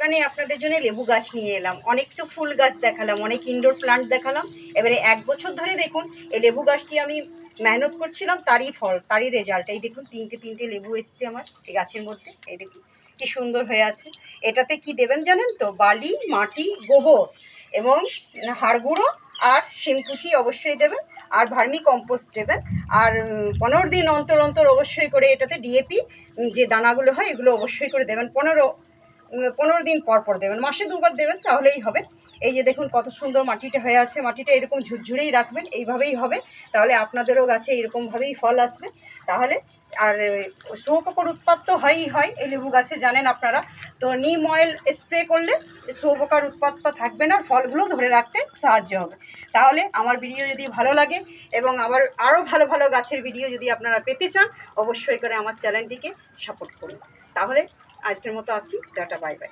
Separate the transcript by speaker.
Speaker 1: দোকানে আপনাদের জন্য লেবু গাছ নিয়ে এলাম। অনেক তো ফুল গাছ দেখালাম, অনেক ইনডোর প্লান্ট দেখালাম। এবারে 1 বছর ধরে দেখুন এই লেবু গাছটি আমি মেহনত করছিলাম, তারই ফল, তারই রেজাল্ট। এই দেখুন তিনটে লেবু এসছে আমার এই গাছের মধ্যে। এই দেখুন কি সুন্দর হয়ে আছে। এটাতে কি দেবেন জানেন তো? বালি, মাটি, গোবর এবং হাড় গুঁড়ো আর শিমকুচি অবশ্যই দেবেন, আর ভার্মি কম্পোস্ট দেবেন। আর 15 দিন অন্তর অন্তর অবশ্যই করে এটাতে ডিএপি যে দানাগুলো হয় এগুলো অবশ্যই করে দেবেন। 15 দিন পর পর দেবেন, মাসে 2 বার দেবেন, তাহলেই হবে। এই যে দেখুন কত সুন্দর মাটিটা হয়ে আছে। মাটিটা এরকম ঝুরঝুরেই রাখবেন, এইভাবেই হবে। তাহলে আপনাদেরও গাছে এরকমভাবেই ফল আসবে। তাহলে আর শুঁয়োপোকার উৎপাত তো হয়ই হয় এই লেবু গাছে, জানেন আপনারা। তো নিম অয়েল স্প্রে করলে শুঁয়োপোকার উৎপাতটা থাকবে না, ফলগুলো ধরে রাখতে সাহায্য হবে। তাহলে আমার ভিডিও যদি ভালো লাগে এবং আরও ভালো ভালো গাছের ভিডিও যদি আপনারা পেতে চান, অবশ্যই করে আমার চ্যানেলটিকে সাপোর্ট করুন। তাহলে আজকের মতো আসি, টাটা, বাই বাই।